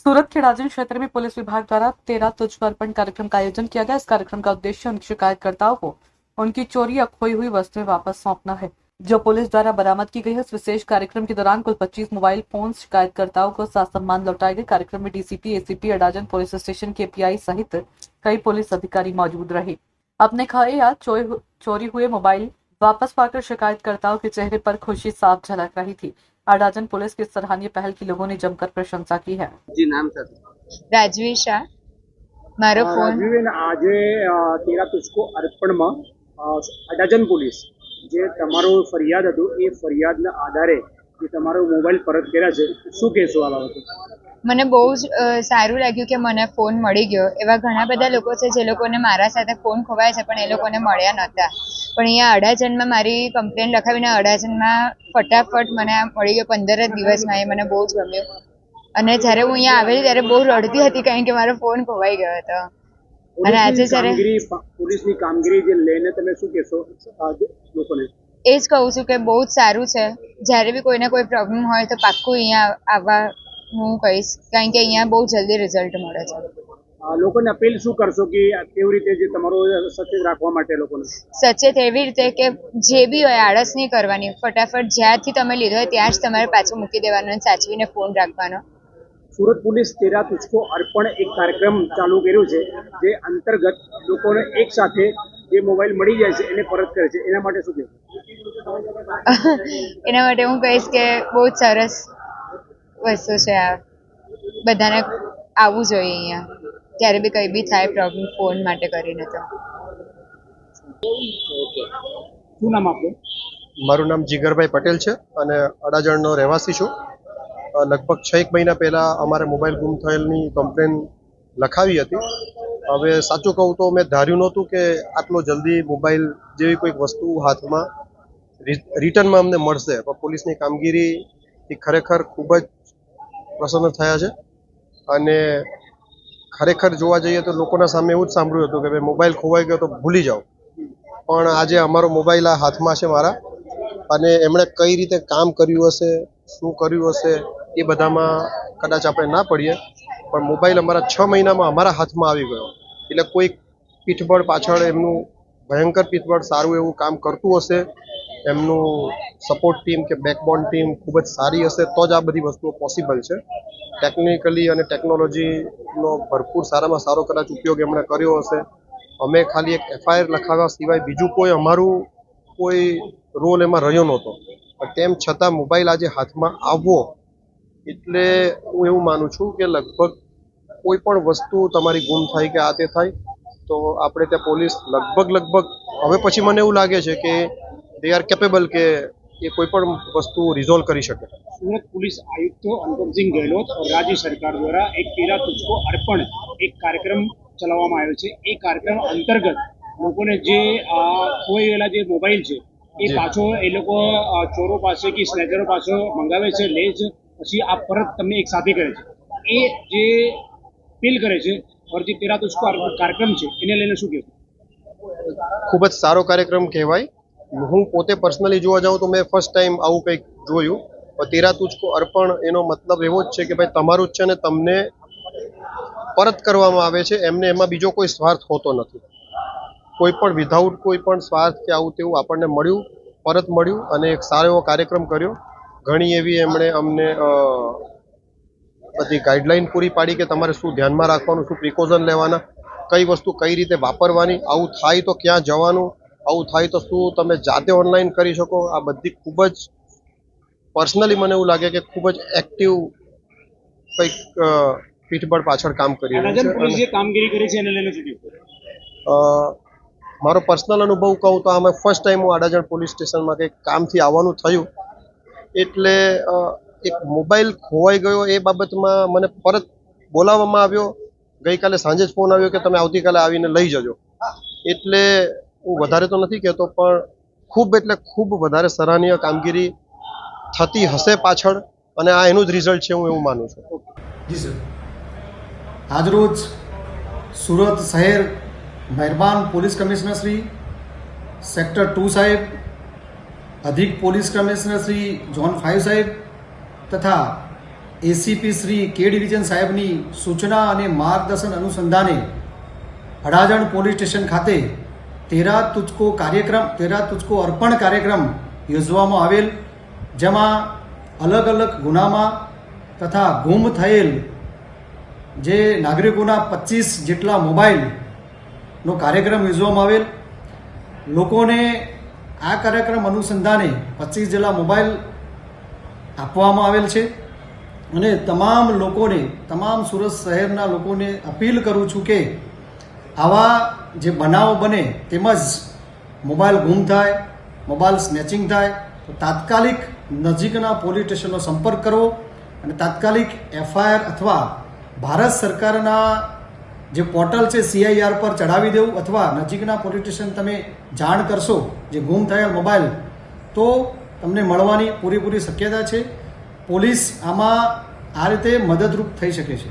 सूरत के राजन क्षेत्र में पुलिस विभाग द्वारा 13 तुझ पर अर्पण कार्यक्रम का आयोजन किया गया। इस कार्यक्रम का उद्देश्य उनकी शिकायतकर्ताओं को उनकी चोरी या खोई हुई वस्तुएं वापस सौंपना है, जो पुलिस द्वारा बरामद की गई है। इस विशेष कार्यक्रम के दौरान कुल 25 मोबाइल फोन शिकायतकर्ताओं को सामान लौटाए गए। कार्यक्रम में DCP, ACP, Adajan police station के पीआई सहित कई पुलिस अधिकारी मौजूद रहे। अपने खोए या चोरी हुए मोबाइल वापस पाकर शिकायतकर्ताओं के चेहरे पर खुशी साफ झलक रही थी। अडाजन पुलिस की सराहनीय पहल की लोगों ने जमकर प्रशंसा की है। जी नाम सर રાજવી શાહ મારો ફોન રાજવીબેન આજે 13 તુझको અર્પણમાં અડાજન પોલીસ જે તમારો ફરિયાદ હતું એ ફરિયાદના આધારે જે તમારો મોબાઈલ પરત કર્યા છે, શું કહેશો આ બાબતે? મને બહુ જ સારું લાગ્યું કે મને ફોન મળી ગયો. એવા ઘણા બધા લોકો છે જે લોકોને મારા સાથે ફોન ખોવાય છે પણ એ લોકોને મળ્યા નહોતા, પણ અહીંયા અડાજણમાં મારી કમ્પ્લેન લખાવીને અડાજણમાં ફટાફટ મને આ મળી ગયો 15 જ દિવસમાં. એ મને બહુ જ ગમ્યું અને જ્યારે હું અહીંયા આવેલી ત્યારે બહુ રડતી હતી કારણ કે મારો ફોન ખોવાઈ ગયો હતો. અને આજે જ્યારે પોલીસની કામગીરી જે લઈને તમે શું કહેશો લોકોને? એ જ કહું છું કે બહુ જ સારું છે. જ્યારે બી કોઈને કોઈ પ્રોબ્લેમ હોય તો પાક્કું અહીંયા આવવા હું કહીશ કારણ કે અહીંયા બહુ જલ્દી રિઝલ્ટ મળે છે. લોકોને અપીલ શું કરશો કે કેવી રીતે જે તમારો સચેત રાખવા માટે લોકોને? સચેત એવી રીતે કે જે બી હોય આળસ નહીં કરવાની, ફટાફટ જ્યાંથી તમે લીધો હોય ત્યાં જ તમારે પાછું મૂકી દેવાનો અને સાચવીને ફોન રાખવાનો. સુરત પોલીસ 13 તુझको અર્પણ એક કાર્યક્રમ ચાલુ કર્યું છે, જે અંતર્ગત લોકોને એક સાથે જે મોબાઈલ મળી જાય છે એને પરત કરે છે. એના માટે શું કહેશો? એના માટે હું કહીશ કે બહુ જ સરસ વસ્તુ છે આ. બધાને આવવું જોઈએ અહીંયા ત્યારે બી કંઈ બી થાય પ્રોબ્લેમ ફોન માટે કરીને. તો શું નામ આપનું? મારું નામ જીગરભાઈ પટેલ છે અને અડાજણનો રહેવાસી છું. લગભગ 6 મહિના પહેલાં અમારે મોબાઈલ ગુમ થયેલની કમ્પ્લેન લખાવી હતી. હવે સાચું કહું તો મેં ધાર્યું નહોતું કે આટલો જલ્દી મોબાઈલ જેવી કોઈક વસ્તુ હાથમાં રિટર્નમાં અમને મળશે, પણ પોલીસની કામગીરીથી ખરેખર ખૂબ જ પ્રસન્ન થયા છે. અને ખરેખર જોવા જઈએ તો લોકોના સામે એવું જ સાંભળ્યું હતું કે ભાઈ મોબાઈલ ખોવાઈ ગયો તો ભૂલી જાઓ, પણ આજે અમારો મોબાઈલ આ હાથમાં છે મારા. અને એમણે કઈ રીતે કામ કર્યું હશે, શું કર્યું હશે એ બધામાં કદાચ આપણે ના પડીએ, પણ મોબાઈલ અમારા 6 મહિનામાં અમારા હાથમાં આવી ગયો. એટલે કોઈક પીઠબળ પાછળ એમનું ભયંકર પીઠબળ સારું એવું કામ કરતું હશે, એમનું સપોર્ટ ટીમ કે બેકબોન ટીમ ખૂબ જ સારી હશે તો જ આ બધી વસ્તુઓ પોસિબલ છે. ટેકનિકલી અને ટેકનોલોજીનો ભરપૂર સારામાં સારો કદાચ ઉપયોગ એમણે કર્યો હશે. અમે ખાલી એક એફઆઈઆર લખાવ્યા સિવાય બીજું કોઈ અમારું કોઈ રોલ એમાં રહ્યો નહોતો, પણ તેમ છતાં મોબાઈલ આજે હાથમાં આવવો એટલે હું એવું માનું છું કે લગભગ કોઈ પણ વસ્તુ તમારી ગુમ થાય કે આ તે થાય તો આપણે ત્યાં પોલીસ લગભગ હવે પછી મને એવું લાગે છે કે દે આર કેપેબલ કે એ કોઈ પણ વસ્તુ રિઝોલ્વ કરી શકે. સુરત પોલીસ આયુક્ત અનુપમસિંહ ગેહલોત રાજ્ય સરકાર દ્વારા એક 13 તુझको અર્પણ એક કાર્યક્રમ ચલાવવામાં આવ્યો છે. એ કાર્યક્રમ અંતર્ગત લોકોને જે ખોયેલા જે મોબાઈલ છે એ પાછો એ લોકો ચોરો પાસે કે સ્નેચરો પાછો મંગાવે છે, લે છે, પછી આ પરત તમને એક સાથે કરે છે. એ જે અપીલ કરે છે ઓર જે 13 તુझको કાર્યક્રમ છે એને લઈને શું કહેવું? ખૂબ જ સારો કાર્યક્રમ કહેવાય. હું પોતે પર્સનલી જોવા જાઉં તો મેં ફર્સ્ટ ટાઈમ આવું કંઈક જોયું. 13 તુझको અર્પણ એનો મતલબ એવો જ છે કે ભાઈ તમારું જ છે ને તમને પરત કરવામાં આવે છે. એમને એમાં બીજો કોઈ સ્વાર્થ હોતો નથી. કોઈ પણ વિધાઉટ કોઈ પણ સ્વાર્થ કે આવું તેવું આપણને મળ્યું, પરત મળ્યું અને એક સારો એવો કાર્યક્રમ કર્યો. ઘણી એવી એમણે અમને બધી ગાઈડલાઈન પૂરી પાડી કે તમારે શું ધ્યાનમાં રાખવાનું, શું પ્રિકોઝન લેવાના, કઈ વસ્તુ કઈ રીતે વાપરવાની, આવું થાય તો ક્યાં જવાનું, આવું થાય તો શું તમે જાતે ઓનલાઈન કરી શકો. આ બધી ખૂબ જ પર્સનલી મને એવું લાગે કે ખૂબ જ એક્ટિવ કંઈક પીઠબળ પાછળ કામ કરી રહ્યું છે. કામગીરી કરી છે એને લઈને શું કહેવું? મારો પર્સનલ અનુભવ કહું તો આમાં ફર્સ્ટ ટાઈમ હું અડાજણ પોલીસ સ્ટેશનમાં કંઈક કામથી આવવાનું થયું, એટલે એક મોબાઈલ ખોવાઈ ગયો એ બાબતમાં મને પરત બોલાવવામાં આવ્યો. ગઈકાલે સાંજે જ ફોન આવ્યો કે તમે આવતીકાલે આવીને લઈ જજો. એટલે હું વધારે તો નથી કહેતો, પણ ખૂબ વધારે સરાહનીય કામગીરી થતી હશે પાછળ અને આ એનું જ રિઝલ્ટ છે, હું એવું માનું છું. જી સર, આજરોજ સુરત શહેર મહેરબાન પોલીસ કમિશનર શ્રી, સેક્ટર 2 સાહેબ, અધિક પોલીસ કમિશનર શ્રી ઝોન 5 સાહેબ તથા એસીપી શ્રી કે ડિવિઝન સાહેબની સૂચના અને માર્ગદર્શન અનુસંધાને અડાજણ પોલીસ સ્ટેશન ખાતે તેરા તુજકો અર્પણ કાર્યક્રમ યોજવામાં આવેલ, જેમાં અલગ અલગ ગુનામાં તથા ગુમ થયેલ જે નાગરિકોના 25 જેટલા મોબાઈલનો કાર્યક્રમ યોજવામાં આવેલ. લોકોને આ કાર્યક્રમ અનુસંધાને 25 જેટલા મોબાઈલ આપવામાં આવેલ છે અને તમામ સુરત શહેરના લોકોને અપીલ કરું છું કે આવા જે બનાવો બને તેમજ મોબાઈલ ગુમ થાય, મોબાઈલ સ્નેચિંગ થાય તો તાત્કાલિક નજીકના પોલીસ સ્ટેશનનો સંપર્ક કરવો અને તાત્કાલિક એફઆઈઆર અથવા ભારત સરકારના જે પોર્ટલ છે CIR પર ચડાવી દેવું અથવા નજીકના પોલીસ સ્ટેશન તમે જાણ કરશો જે ગુમ થયેલ મોબાઈલ તો તમને મળવાની પૂરેપૂરી શક્યતા છે. પોલીસ આમાં આ રીતે મદદરૂપ થઈ શકે છે.